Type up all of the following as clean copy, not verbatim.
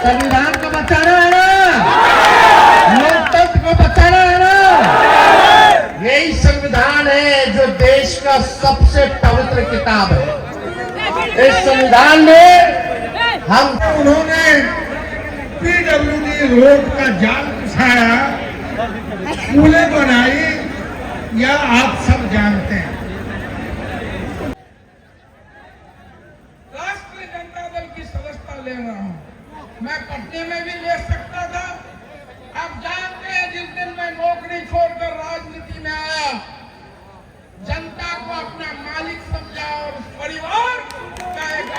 संविधान को बचाना है ना, लोकतंत्र को बचाना है ना। यही संविधान है जो देश का सबसे पवित्र किताब है। इस संविधान में उन्होंने पीडब्ल्यूडी रोड का जाल बिछाया, स्कूलें बनाई, या आप सब जानते हैं। राष्ट्रीय जनता दल की सदस्यता ले रहा हूं, मैं पटने में भी ले सकता था। आप जानते हैं जिस दिन मैं नौकरी छोड़कर राजनीति में आया, जनता को अपना मालिक समझा और उस परिवार का एक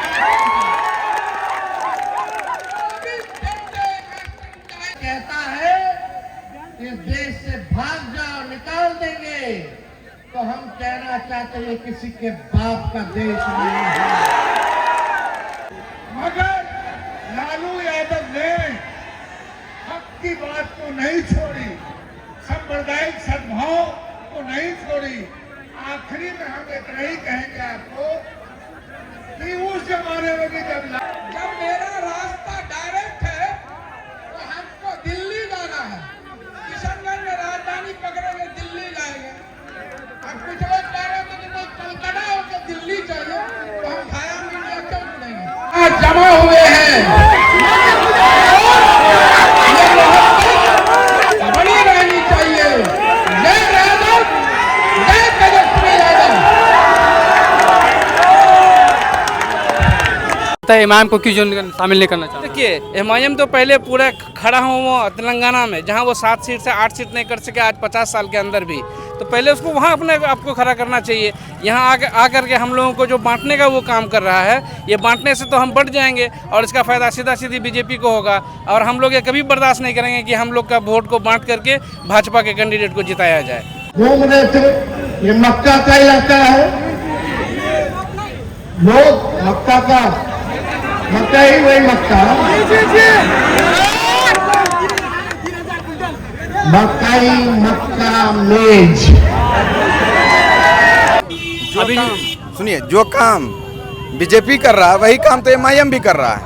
कहता है कि देश से भाग जाओ, निकाल देंगे, तो हम कहना चाहते हैं किसी के बाप का देश नहीं है। मगर लालू यादव ने हक की बात को नहीं छोड़ी, सांप्रदायिक सद्भाव को नहीं छोड़ी। आखिरी में हम इतना ही कहेंगे आपको कि उस जमाने में भी जब मेरा रास्ता डायरेक्ट है तो हमको दिल्ली जाना है, किशनगंज में राजधानी पकड़ेंगे, दिल्ली जाएंगे। अब कुछ लोग कह रहे थे कि कलकत्ता होकर दिल्ली चाहिए, तो हम खाया मीडिया क्यों सुनेंगे? जमा हुए हैं, बड़ी रहनी चाहिए। जय यादव, जय तेजस्वी यादव। इमाम को क्यों शामिल नहीं करना चाहते? देखिए, एमआईएम तो पहले पूरा खड़ा हूँ वो तेलंगाना में, जहाँ वो 7 सीट से 8 सीट नहीं कर सके आज 50 साल के अंदर भी, तो पहले उसको वहाँ अपने आपको खड़ा करना चाहिए। यहाँ आकर के हम लोगों को जो बांटने का वो काम कर रहा है, ये बांटने से तो हम बढ़ जाएंगे और इसका फ़ायदा सीधी बीजेपी को होगा। और हम लोग ये कभी बर्दाश्त नहीं करेंगे कि हम लोग का वोट को बांट करके भाजपा के कैंडिडेट को जिताया जाए। घूम रहे थे, ये मक्का का इलाका है, लोग मक्का का मक्का ही वही मक्का मक्काई मक्का मेज। अभी सुनिए, जो काम बीजेपी कर रहा है वही काम तो एमआईएम भी कर रहा है।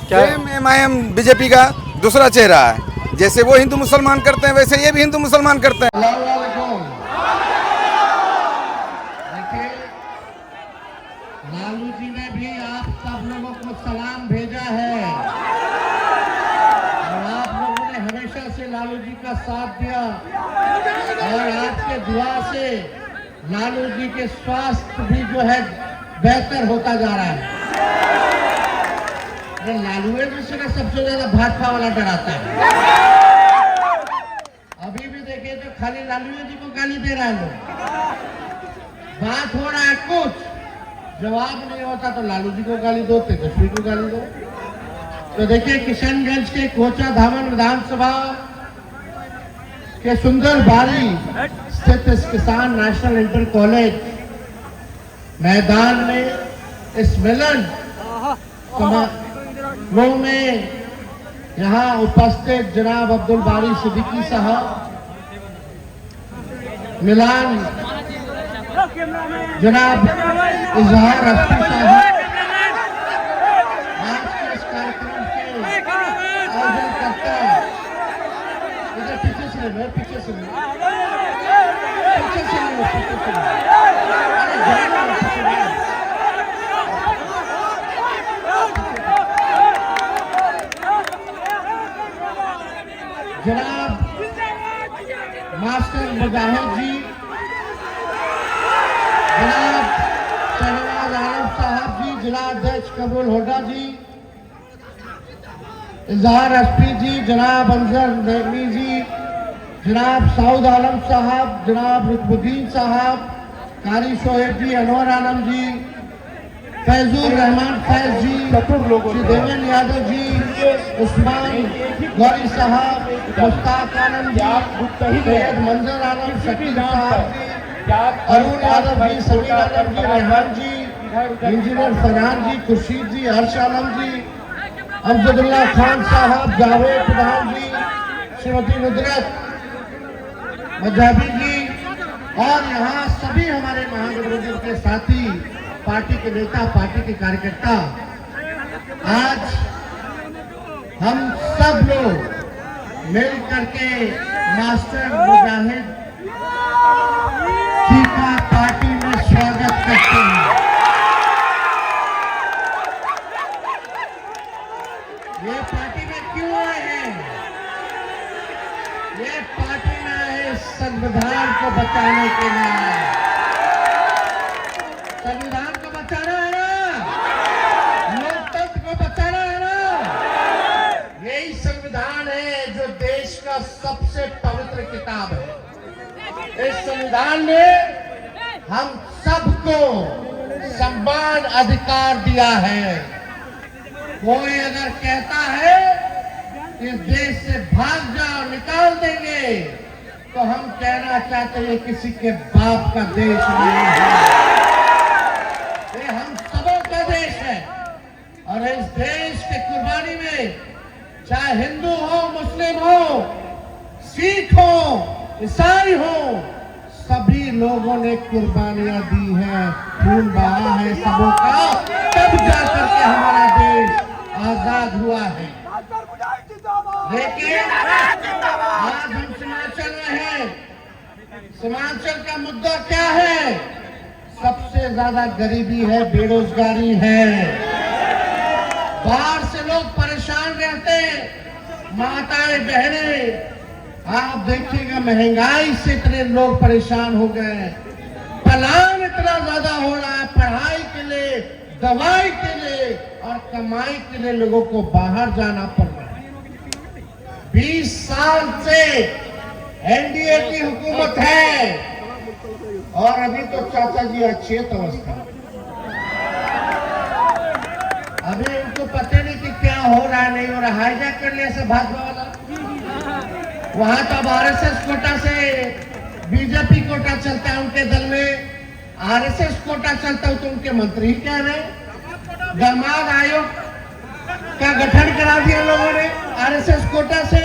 क्या एमआईएम बीजेपी का दूसरा चेहरा है। जैसे वो हिंदू मुसलमान करते हैं वैसे ये भी हिंदू मुसलमान करते हैं। देखिए, लालू जी ने भी आप सब लोगों को सलाम भेजा है और आप लोगों ने हमेशा से लालू जी का साथ दिया और आपके दुआ से लालू जी के स्वास्थ्य भी जो है बेहतर होता जा रहा है। लालू जी से ना सबसे ज्यादा भाजपा वाला डराता है। अभी भी देखिए तो खाली लालू जी को गाली दे रहा है लोग। बात हो रहा है कुछ, जवाब नहीं होता तो लालू जी को गाली दो, तेजस्वी को गाली दो। तो देखिए, किशनगंज के कोचा धामन विधानसभा के सुंदर बारी स्थित इस किसान नेशनल इंटर कॉलेज मैदान में इस मिलन समारोह में यहाँ उपस्थित जनाब अब्दुल बारी सिद्दीकी साहब, मिलान जनाब इजहार रफ्ती साहब, आज के इस कार्यक्रम के आयोजन करता इधर पीछे से ले, पीछे से ले, पीछे से ले, पीछे से ले, अरे जनाब पीछे ले। जनाब मास्टर मुजाहिद जी, जनाब शहनाज आलम साहब जी, जिला अध्यक्ष कबूल होडा जी, इजहार एसपी जी, जनाब अंजर नईमी जी, जनाब सऊद आलम साहब, जनाब रुकबुद्दीन साहब, कारी शोहेब जी, अनवर आलम जी, फैजुर रहमान फैज जी, श्री देवेंद्र यादव जी, उस्मान गौरी साहब, मुश्ताक आलम जी, सैयद मंजर आलम शकील साहब जी, अरुण यादव जी, समीर आलम जी, रेहान जी, इंजीनियर फरहान जी, खुर्शीद जी, हर्ष आलम जी, अब्दुल्ला खान साहब, जावेद प्रधान जी, श्रीमती नुदरत मजहबी जी और यहाँ सभी हमारे महागठबंधन के साथी, पार्टी के नेता, पार्टी के कार्यकर्ता। आज हम सब लोग मिल करके मास्टर मुजाहिद जी का पार्टी में स्वागत करते हैं। ये पार्टी में क्यों आए हैं? ये पार्टी में आए संविधान को बचाने के लिए। संविधान को बचाना है ना, लोकतंत्र को बचाना है ना। यही संविधान है जो देश का सबसे पवित्र किताब है। इस संविधान ने हम सबको समान अधिकार दिया है। कोई अगर कहता है कि इस देश से भाग जाओ, निकाल देंगे, तो हम कहना चाहते हैं किसी के बाप का देश नहीं है, ये हम सबों का देश है। और इस देश के कुर्बानी में चाहे हिंदू हो, मुस्लिम हो, सिख हो, ईसाई हो, सभी लोगों ने कुर्बानियां दी हैं, खून बहा है सबों का, तब जाकर के हमारा देश आजाद हुआ है। लेकिन आज हम सीमांचल में हैं। सीमांचल का मुद्दा क्या है? सबसे ज्यादा गरीबी है, बेरोजगारी है। बाहर से लोग परेशान रहते हैं, माताएं बहनें, आप देखिएगा महंगाई से इतने लोग परेशान हो गए, पलायन इतना ज्यादा हो रहा है, पढ़ाई के लिए, दवाई के लिए और कमाई के लिए लोगों को बाहर जाना पड़ रहा है। 20 साल से एनडीए की हुकूमत है और अभी तो चाचा जी अचेत अवस्था। अभी उनको पता नहीं कि क्या हो रहा है, नहीं हो रहा, हाईजैक कर लिया सब भाजपा वाला। वहां तो अब आरएसएस कोटा से बीजेपी कोटा चलता है उनके दल में, आरएसएस कोटा चलता है तो उनके मंत्री कह रहे हैं दामाद आयोग का गठन करा दिया लोगों ने आरएसएस कोटा से।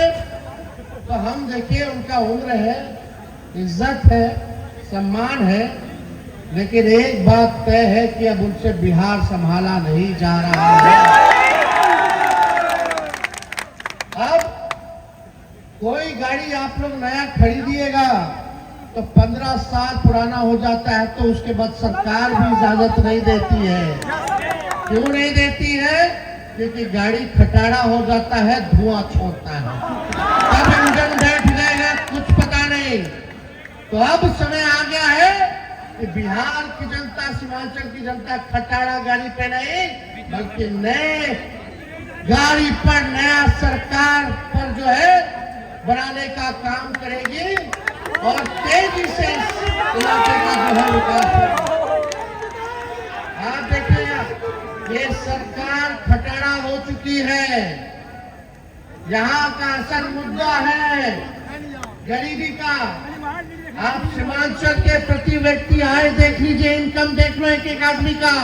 तो हम देखिए उनका उम्र है, इज्जत है, सम्मान है, लेकिन एक बात तय है कि अब उनसे बिहार संभाला नहीं जा रहा है। अब कोई गाड़ी आप लोग नया खरीदिएगा तो 15 साल पुराना हो जाता है, तो उसके बाद सरकार भी इजाजत नहीं देती है। क्यों नहीं देती है? क्योंकि गाड़ी खटारा हो जाता है, धुआं छोड़ता है, तब इंजन बैठ जाएगा, कुछ पता नहीं। तो अब समय आ गया है कि बिहार की जनता, सीमांचल की जनता खटारा गाड़ी पे नहीं बल्कि नए गाड़ी पर, नया सरकार पर जो है बनाने का काम करेगी और तेजी से इस इलाके का जो है विकास होगा। आप देखिएगा ये सरकार खटारा हो चुकी है। यहाँ का असल मुद्दा है गरीबी का। आप सीमांचल के प्रति व्यक्ति आए देख लीजिए, इनकम देख लो एक एक आदमी का।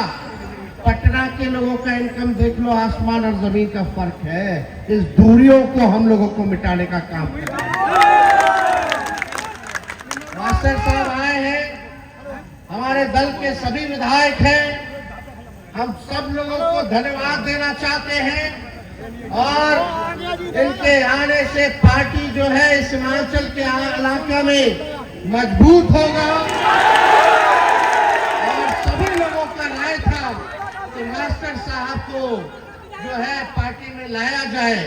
पटना के लोगों का इनकम देख लो, आसमान और जमीन का फर्क है। इस दूरियों को हम लोगों को मिटाने का काम करना है। मास्टर साहब आए हैं, हमारे दल के सभी विधायक हैं, हम सब लोगों को धन्यवाद देना चाहते हैं और इनके आने से पार्टी जो है सीमांचल के इलाके में मजबूत होगा। और सभी लोगों का राय था कि मास्टर साहब को जो है पार्टी में लाया जाए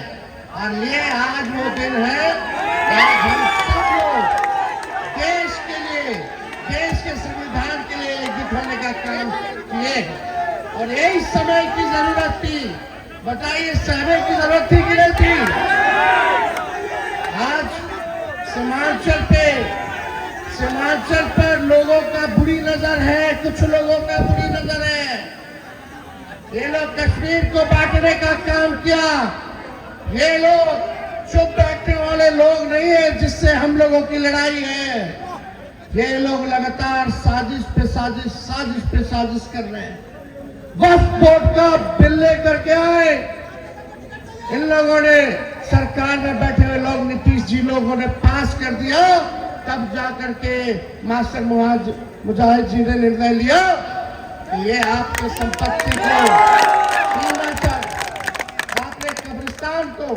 और ये आज वो दिन है कि हम सब लोग देश के लिए, देश के संविधान के लिए एकजुट होने का काम किए और यही समय की जरूरत थी। बताइए समय की जरूरत थी कि नहीं थी? आज सीमांचल पर लोगों का बुरी नजर है, कुछ लोगों का बुरी नजर है। ये लोग कश्मीर को बांटने का काम किया। ये लोग चुप बैठने वाले लोग नहीं है जिससे हम लोगों की लड़ाई है। ये लोग लगातार साजिश पे साजिश कर रहे हैं। वक्फ बोर्ड का बिल लेकर के आए, इन लोगों ने सरकार में बैठे हुए लोग, नीतीश जी लोगों ने पास कर दिया, तब जाकर के मास्टर मुजाहिद जी ने निर्णय लिया कि ये आपकी संपत्ति को सीमा पर आपने कब्रिस्तान को,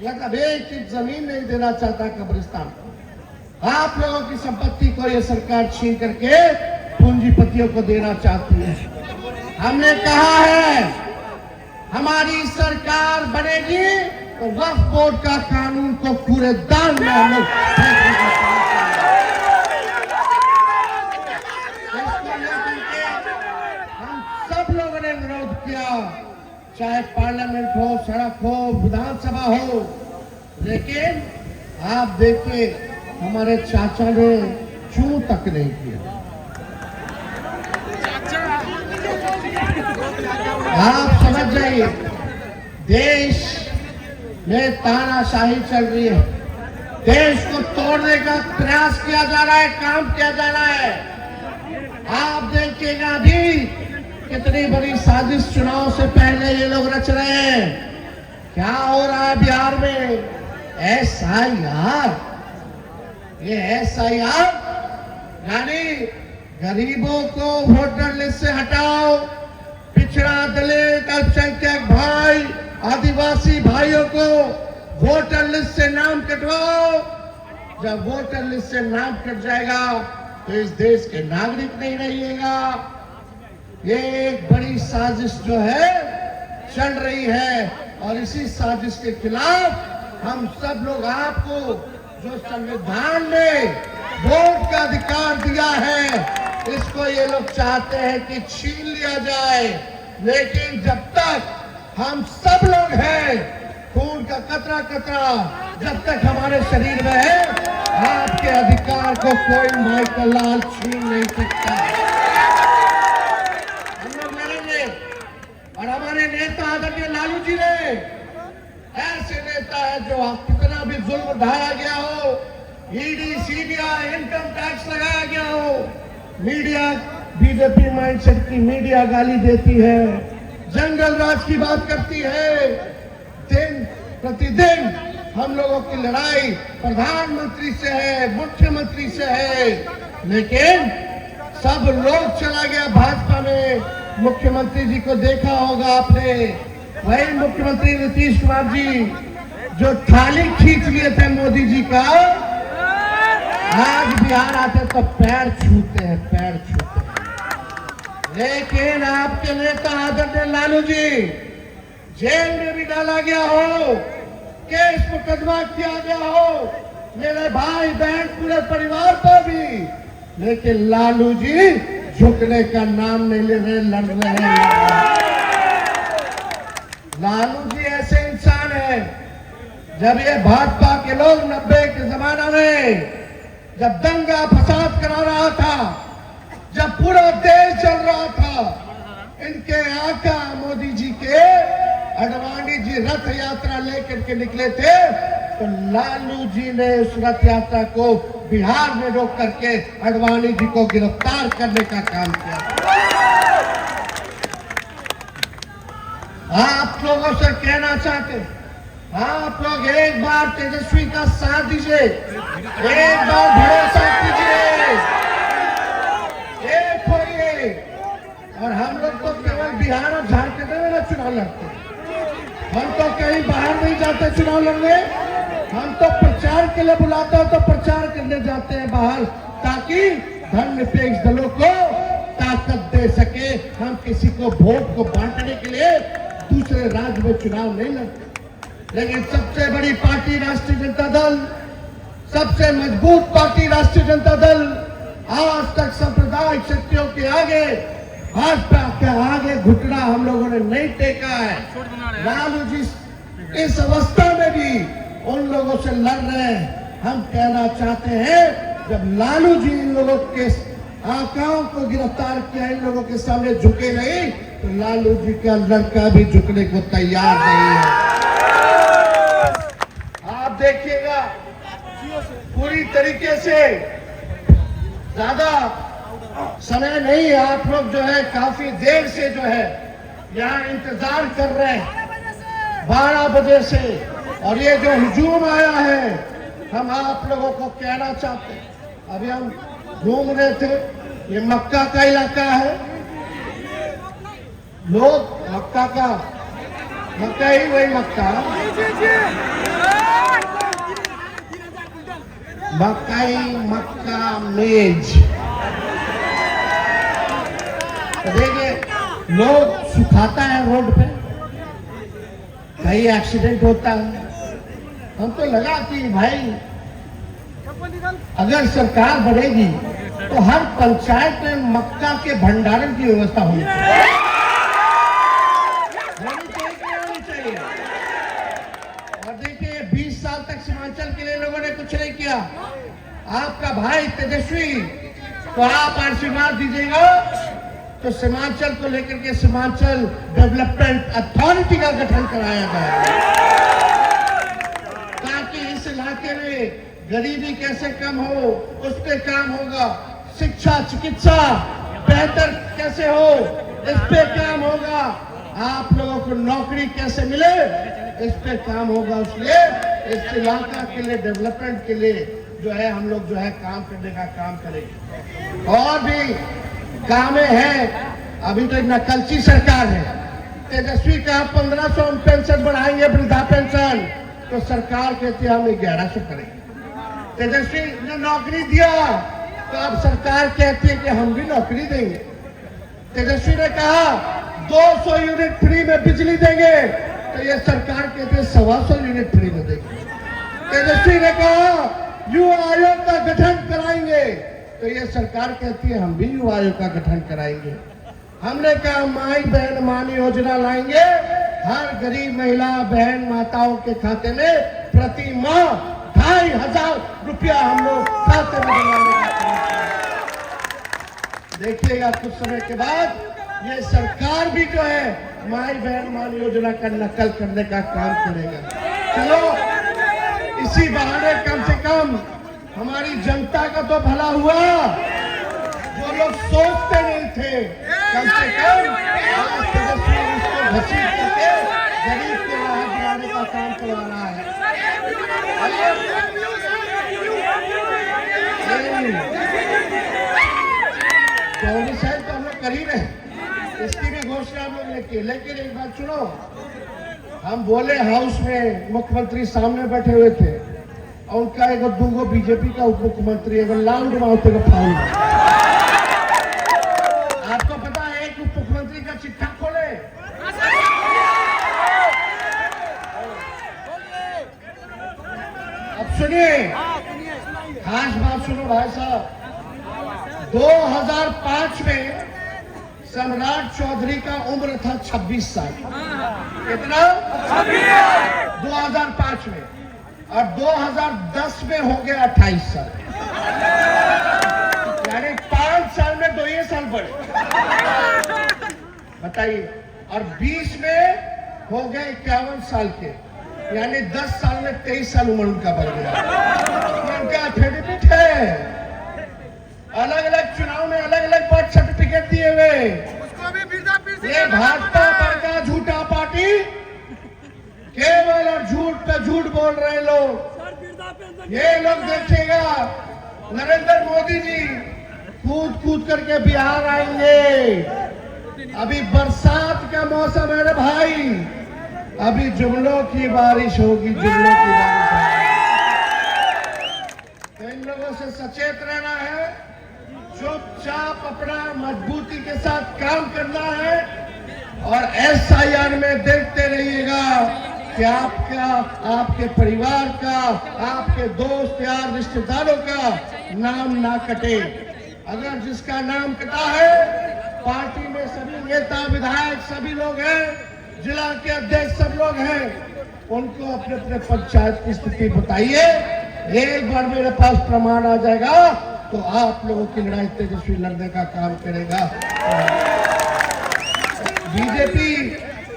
मतलब 1 इंच जमीन नहीं देना चाहता कब्रिस्तान को। आप लोगों की संपत्ति को ये सरकार छीन करके पूंजीपतियों को देना चाहती है। हमने कहा है हमारी सरकार बनेगी तो वक्फ बोर्ड का कानून को पूरे दान में हम लोग हम सब लोगों ने विरोध किया, चाहे पार्लियामेंट हो, सड़क हो, विधानसभा हो, लेकिन आप देखिए हमारे चाचा ने चू तक नहीं किया। आप समझ जाइए देश में तानाशाही चल रही है, देश को तोड़ने का प्रयास किया जा रहा है, काम किया जा रहा है। आप देखिएगा अभी कितनी बड़ी साजिश चुनाव से पहले ये लोग रच रहे हैं। क्या हो रहा है बिहार में? SIR, ये SIR यानी गरीबों को वोटर लिस्ट से हटाओ, पिछड़ा, दलित, अल्पसंख्यक भाई, आदिवासी भाइयों को वोटर लिस्ट से नाम कटवाओ। जब वोटर लिस्ट से नाम कट जाएगा तो इस देश के नागरिक नहीं रहिएगा। ये एक बड़ी साजिश जो है चल रही है और इसी साजिश के खिलाफ हम सब लोग आपको जो संविधान ने वोट का अधिकार दिया है, इसको ये लोग चाहते हैं कि छीन लिया जाए। लेकिन जब तक हम सब लोग हैं, खून का कतरा कतरा जब तक हमारे शरीर में है, आपके अधिकार को कोई माई का लाल छीन नहीं सकता। हम लोग लड़ेंगे और हमारे नेता आदरणीय लालू जी ने ऐसे नेता है जो कितना भी जुल्म ढाया गया हो, ईडी, सीबीआई, इनकम टैक्स लगाया गया हो, मीडिया बीजेपी माइंडसेट की मीडिया गाली देती है, जंगल राज की बात करती है। दिन प्रतिदिन हम लोगों की लड़ाई प्रधानमंत्री से है, मुख्यमंत्री से है, लेकिन सब लोग चला गया भाजपा में। मुख्यमंत्री जी को देखा होगा आपने, वही मुख्यमंत्री नीतीश कुमार जी जो थाली खींच लिए थे मोदी जी का, आज बिहार आते तो पैर छूते हैं, पैर छूते हैं। लेकिन आपके नेता आदरणीय लालू जी जेल में भी डाला गया हो, केस मुकदमा किया गया हो, मेरे भाई बहन पूरे परिवार पर भी, लेकिन लालू जी झुकने का नाम नहीं ले रहे, लड़ रहे हैं। लालू जी ऐसे इंसान है, जब ये भाजपा के लोग 90 के जमाना में जब दंगा फसाद करा रहा था, जब पूरा देश चल रहा था, इनके आका मोदी जी के अडवाणी जी रथ यात्रा लेकर के निकले थे, तो लालू जी ने उस रथ यात्रा को बिहार में रोक करके अडवाणी जी को गिरफ्तार करने का काम किया। आप लोगों से कहना चाहते, आप लोग एक बार तेजस्वी का साथ दीजिए, एक बार भरोसा कीजिए, एक होइए। और हम लोग तो केवल बिहार और झारखंड में ना चुनाव लड़ते हैं, हम तो कहीं बाहर नहीं जाते चुनाव लड़ने, हम तो प्रचार के लिए बुलाते हैं तो प्रचार करने जाते हैं बाहर, ताकि धर्मनिरपेक्ष दलों को ताकत दे सके। हम किसी को वोट को बांटने के लिए दूसरे राज्य में चुनाव नहीं लड़ते। लेकिन सबसे बड़ी पार्टी राष्ट्रीय जनता दल, सबसे मजबूत पार्टी राष्ट्रीय जनता दल, आज तक सांप्रदायिक शक्तियों के आगे, भाजपा के आगे घुटना हम लोगों ने नहीं टेका है। लालू जी इस अवस्था में भी उन लोगों से लड़ रहे हैं। हम कहना चाहते हैं, जब लालू जी इन लोगों के आकाओं को गिरफ्तार किया, इन लोगों के सामने झुके नहीं, तो लालू जी का लड़का भी झुकने को तैयार नहीं है। आप देखिएगा पूरी तरीके से, ज्यादा समय नहीं, आप लोग जो है काफी देर से जो है यहाँ इंतजार कर रहे हैं 12 बजे से, और ये जो हुजूम आया है, हम आप लोगों को कहना चाहते हैं, अभी हम घूम रहे थे, ये मक्का का इलाका है, लोग मक्का का मकई वही मक्का, मकई मक्का मेज। तो देखिए लोग सुखाता है रोड पे, कहीं एक्सीडेंट होता है। हम तो लगा कि भाई अगर सरकार बनेगी तो हर पंचायत में मक्का के भंडारण की व्यवस्था होनी चाहिए। और देखिए 20 साल तक सीमांचल के लिए लोगों ने कुछ नहीं किया। आपका भाई तेजस्वी को आप आशीर्वाद दीजिएगा तो सीमांचल को लेकर के सीमांचल डेवलपमेंट अथॉरिटी का गठन कराया जाएगा, ताकि इस इलाके में गरीबी कैसे कम हो उस पे काम होगा। शिक्षा चिकित्सा बेहतर कैसे हो इस पे काम होगा। आप लोगों को नौकरी कैसे मिले इस पे काम होगा। इसलिए इस इलाका के लिए डेवलपमेंट के लिए जो है हम लोग जो है काम करने का काम करेंगे। और भी कामें हैं। अभी तो नकलची सरकार है। तेजस्वी का 1500 पेंशन बढ़ाएंगे, वृद्धा पेंशन, तो सरकार कहती है हम 1100 करेंगे। तेजस्वी ने नौकरी दिया तो अब सरकार कहती है कि हम भी नौकरी देंगे। तेजस्वी ने कहा 200 यूनिट फ्री में बिजली देंगे तो ये सरकार कहती है 125 यूनिट फ्री में देंगे। तेजस्वी ने कहा युवा आयोग का गठन कराएंगे तो ये सरकार कहती है हम भी युवा आयोग का गठन कराएंगे। हमने कहा माई बहन मान योजना लाएंगे, हर गरीब महिला बहन माताओं के खाते में प्रति माह 2500 रुपया हम लोग खाते में जमाने का काम करेंगे। देखिएगा कुछ समय के बाद ये सरकार भी जो है माई बहन मान योजना का नकल करने का काम करेगा। चलो इसी बहाने कम से कम हमारी जनता का तो भला हुआ। जो लोग सोचते नहीं थे कम से कम आज तेजस्वी उसको घसीट करके गरीब को राहत दिलाने का काम करवा रहा है। कांग्रेस साहब तो हम लोग कर ही रहे, इसकी भी घोषणा हम लोग ने की। लेकिन एक बात सुनो, हम बोले हाउस में मुख्यमंत्री सामने बैठे हुए थे और उनका एगो दूगो बीजेपी का उप मुख्यमंत्री एगो लाउड माउथ एगो फाउल। आपको पता है एक उप मुख्यमंत्री का चिट्ठा खोले, अब सुनिए खास बात सुनो भाई साहब। 2005 में सम्राट चौधरी का उम्र था 26 साल। कितना? 2005 में। और 2010 में हो गया 28 साल, यानी 5 साल में 2 साल बढ़े। बताइए। और 20 में हो गए 51 साल के, यानी 10 साल में 23 साल उम्र उनका बढ़ गया। उनका एफिडेविट है, अलग अलग चुनाव में अलग अलग बर्थ सर्टिफिकेट दिए हुए। ये भाजपा का झूठा पार्टी, केवल और झूठ पे झूठ बोल रहे लोग। ये लोग देखिएगा नरेंद्र मोदी जी कूद कूद करके बिहार आएंगे। अभी बरसात का मौसम है रे भाई, अभी जुमलों की बारिश होगी, जुमलों की बारिश होगी। तो इन लोगों से सचेत रहना है, चुपचाप अपना मजबूती के साथ काम करना है और SIR में देखते रहिएगा कि आपका, आपके परिवार का, आपके दोस्त यार रिश्तेदारों का नाम ना कटे। अगर जिसका नाम कटा है, पार्टी में सभी नेता विधायक सभी लोग हैं, जिला के अध्यक्ष सब लोग हैं, उनको अपने अपने पंचायत की स्थिति बताइए। एक बार मेरे पास प्रमाण आ जाएगा तो आप लोगों की लड़ाई तेजस्वी लड़ने का काम करेगा। बीजेपी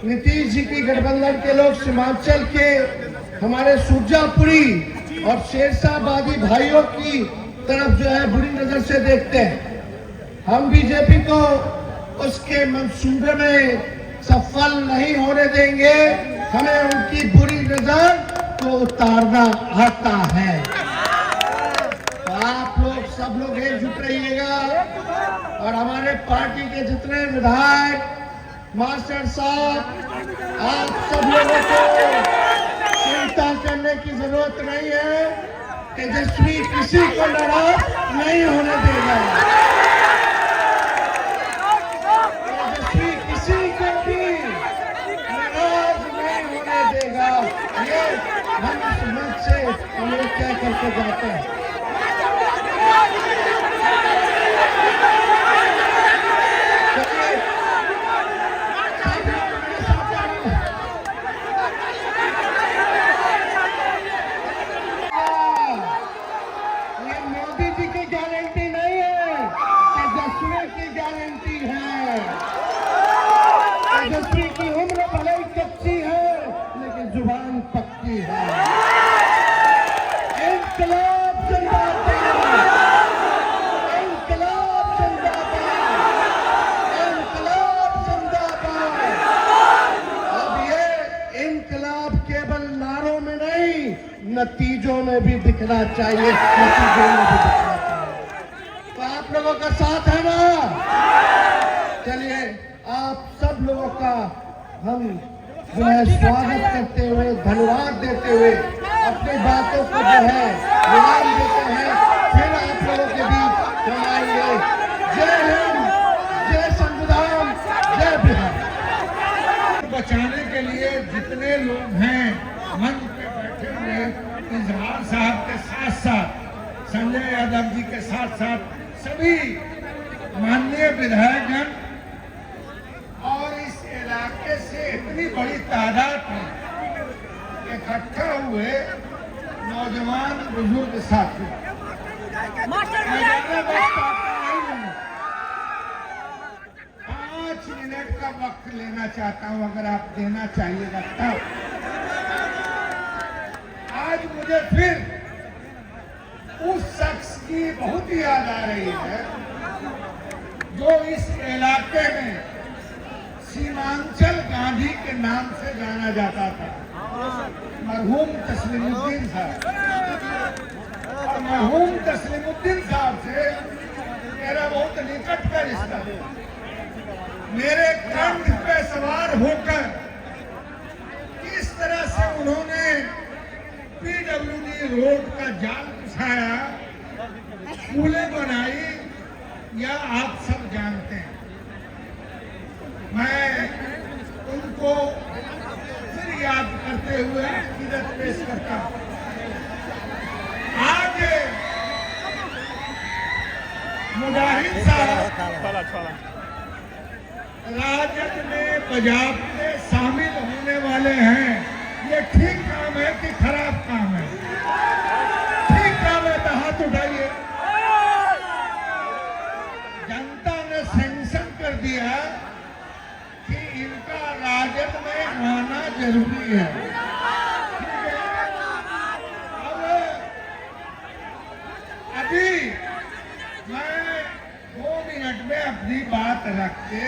नीतीश जी की गठबंधन के लोग सीमांचल के हमारे सुरजापुरी और शेरशाहबादी भाइयों की तरफ जो है बुरी नजर से देखते हैं। हम बीजेपी को उसके मंसूबे में सफल नहीं होने देंगे। हमें उनकी बुरी नजर को उतारना आता है। तो आप लोग सब लोग एकजुट रहिएगा और हमारे पार्टी के जितने विधायक मास्टर साहब आप सब लोगों को चिंता करने की जरूरत नहीं है। तेजस्वी किसी को नाराज नहीं होने देगा। तेजस्वी किसी को भी नाराज नहीं होने देगा। ये हम इस मंच से हम लोग तय करके जाते हैं। ये मोदी जी की गारंटी नहीं है, तेजस्वी की गारंटी है। तेजस्वी की उम्र भले ही कच्ची है लेकिन जुबान पक्की है। इंकलाब जिंदाबाद, इंकलाब जिंदाबाद, इंकलाब जिंदाबाद। अब ये इंकलाब केवल नारों में नहीं, नतीजों में भी दिखना चाहिए, नतीजों में भी दिखना चाहिए। तो आप लोगों का साथ है ना? चलिए आप सब लोगों का हम जो है स्वागत करते हुए, धन्यवाद देते हुए अपनी बातों को जो है विराम देते हैं। फिर आप लोगों के बीच हम आएंगे। जय हिंद, जय संविधान, जय बिहार। बचाने के लिए जितने लोग हैं मंच पे बैठे हुए, इजहार साहब के साथ साथ, संजय यादव जी के साथ साथ सभी माननीय विधायकगण और इस इलाके से इतनी बड़ी तादाद में इकट्ठा हुए नौजवान बुजुर्ग साथी, मैं ज़्यादा वक्त आपको नहीं लूंगा। 5 मिनट का वक्त लेना चाहता हूं, अगर आप देना चाहिएगा तब। आज मुझे फिर उस शख्स की बहुत याद आ रही है जो इस इलाके में सीमांचल गांधी के नाम से जाना जाता था, मरहूम तस्लीमुद्दीन साहब। और मरहूम तस्लीमुद्दीन साहब से मेरा बहुत निकट का रिश्ता है। मेरे कंठ पे सवार होकर किस तरह से उन्होंने PWD रोड का जाल बिछाया, पुलें बनाई, या आप सब जानते हैं। मैं उनको फिर याद करते हुए अकीदत पेश करता हूं। आज मुजाहिद साहब राजद में बजाबते शामिल होने वाले हैं। ये ठीक काम है कि खराब काम है? ठीक काम है तो हाथ उठाइए। जनता ने सैंक्शन कर दिया कि इनका राजद में आना जरूरी है। अब अभी मैं 2 मिनट में अपनी बात रख के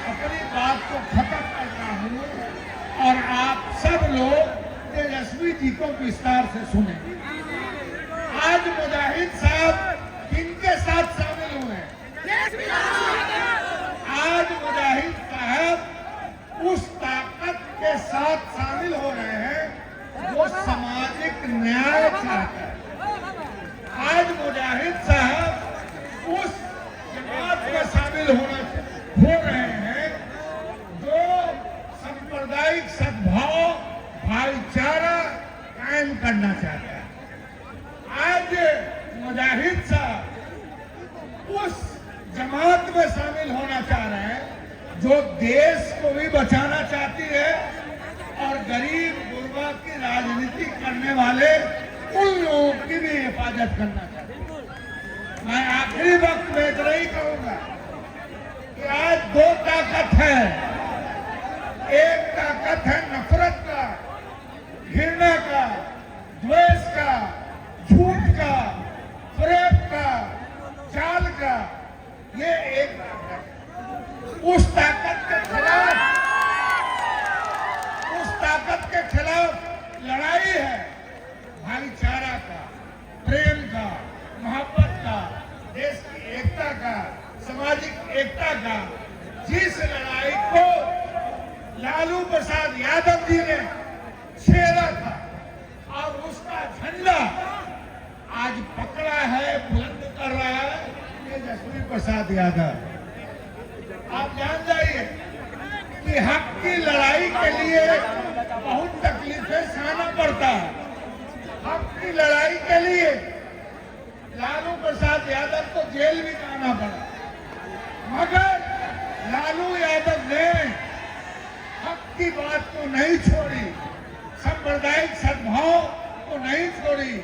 अपनी बात को खत्म करता हूं और आप सब लोग तेजस्वी जी को विस्तार से सुने। आज मुजाहिद साहब किनके साथ शामिल हुए? आज मुजाहिद साहब उस ताकत के साथ शामिल हो रहे हैं जो सामाजिक न्याय चाहता है। आज मुजाहिद साहब उस जमात में शामिल हो रहे हैं जो सांप्रदायिक सद्भाव, भाईचारा कायम करना चाहता है। आज मुजाहिद साहब उस जमात में शामिल होना चाह रहे हैं जो देश को भी बचाना चाहती है और गरीब गुरबा की राजनीति करने वाले उन लोगों की भी हिफाजत करना चाहती है। मैं आखिरी वक्त में इतना ही कहूंगा कि आज 2 ताकत है। एक ताकत है नफरत का, घृणा का, द्वेष का, झूठ का, फरेब का, जाल का। ये एक ताकत है। उस ताकत के खिलाफ लड़ाई है भाईचारा का, प्रेम का, मोहब्बत का, देश की एकता का, सामाजिक एकता का। जिस लड़ाई को लाल प्रसाद यादव, आप जान जाइए कि हक की लड़ाई के लिए बहुत तकलीफें सहना पड़ता है। हक की लड़ाई के लिए लालू प्रसाद यादव को जेल भी जाना पड़ा, मगर लालू यादव ने हक की बात को नहीं छोड़ी, सांप्रदायिक सद्भाव को नहीं छोड़ी।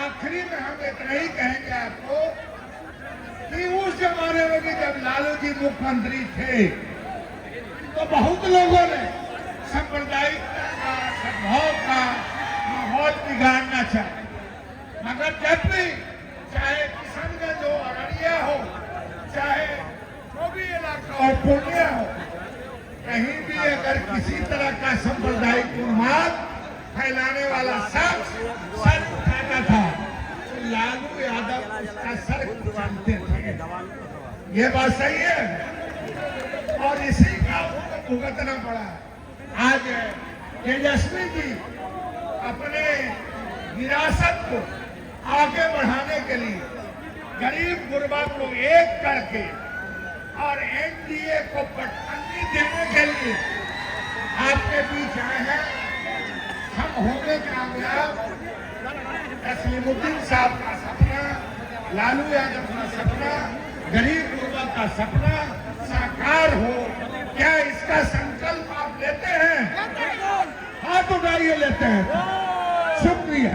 आखिरी में हम इतना ही कहेंगे आपको कि उस जमाने में भी जब लालू जी मुख्यमंत्री थे तो बहुत लोगों ने सांप्रदायिकता का, सद्भाव का माहौल बिगाड़ना चाहे, मगर जब भी चाहे किशनगंज हो, अररिया हो, चाहे जो भी इलाका हो, पूर्णिया हो, कहीं भी अगर किसी तरह का सांप्रदायिक उन्माद फैलाने वाला शख्स सर उठाता था तो लालू यादव उसका सर कुचलते थे। ये बात सही है और इसी का उनको भुगतना पड़ा। आज तेजस्वी जी अपने विरासत को आगे बढ़ाने के लिए गरीब गुरबा को एक करके और एनडीए को पटखनी देने के लिए आपके बीच आए हैं। हम होंगे कामयाब। तस्लीमुद्दीन साहब का सपना, लालू यादव का सपना, गरीब गुरबा का सपना साकार हो। क्या इसका संकल्प आप लेते हैं? हाथ उठाइए, लेते हैं। शुक्रिया।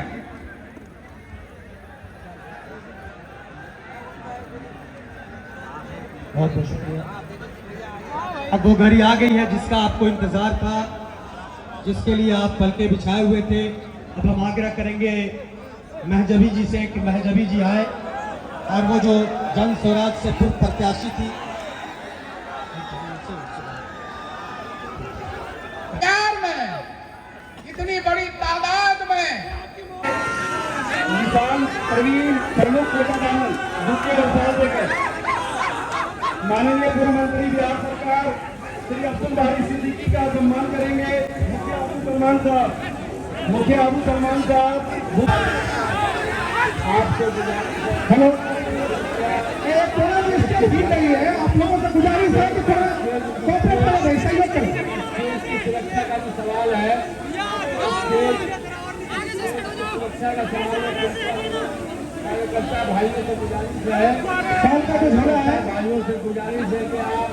बहुत बहुत शुक्रिया। अब वो घड़ी आ गई है जिसका आपको इंतजार था, जिसके लिए आप पलके बिछाए हुए थे। अब हम आग्रह करेंगे महजबी जी से कि महजबी जी आए और वो जो जन स्वराज से पूर्व प्रत्याशी थी बिहार में इतनी बड़ी तादाद में किसान प्रवीण प्रमुख कोटा दामन दूसरे व्यवसाय देकर माननीय गृह मंत्री बिहार सरकार श्री अब्दुल बारी सिद्दीकी का सम्मान करेंगे। मुखिया अबू सलमान साहब, मुखिया अबू सलमान साहब आपसे हेलो, एक थोड़ा स्टेज भी नहीं है, आप लोगों से गुजारिश है कि थोड़ा कोऑपरेट करें, सहयोग करें। देश की सुरक्षा का जो सवाल है, सुरक्षा का सवाल है, कार्यकर्ता भाइयों से गुजारिश है, साल का जो झगड़ा है भाइयों से गुजारिश है कि आप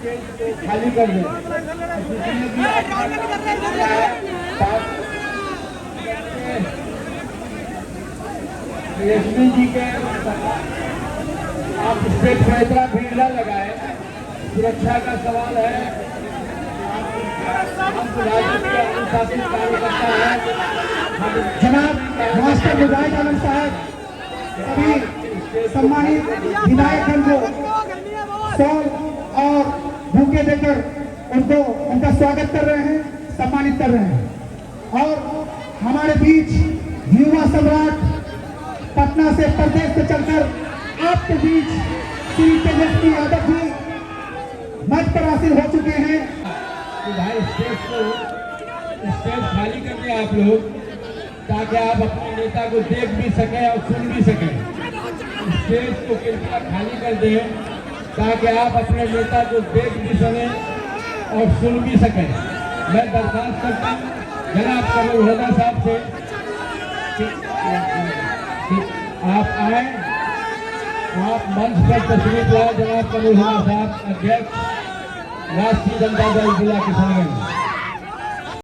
स्टेज को खाली कर दें। जितने भी एसपी जी के आप स्टेज पर इतना भीड़ न लगाए, सुरक्षा का सवाल है। हम राजनीति के अनुशासित कार्यकर्ता है। जनाब मास्टर मुजाहिद आलम साहब अभी सम्मानित विधायकगण को सॉल और बुके देकर उनका स्वागत कर रहे हैं, सम्मानित कर रहे हैं। और हमारे बीच युवा सम्राट पटना से प्रदेश से चलकर आपके बीच श्री तेजस्वी यादव जी मंच पर हासिल हो चुके हैं। तो भाई स्टेज खाली कर दें आप लोग, ताकि आप अपने नेता को देख भी सकें और सुन भी सकें। स्टेज को कृपया खाली कर दें ताकि आप अपने नेता को देख भी सकें और सुन भी सकें। मैं दरख्वास्त करता हूँ जनाब कमल होदा साहब से कि आप आए, आप मंच पर तशरीफ लाए। जनाब कमल होदा साहब, अध्यक्ष राष्ट्रीय जनता दल जिला किशनगंज।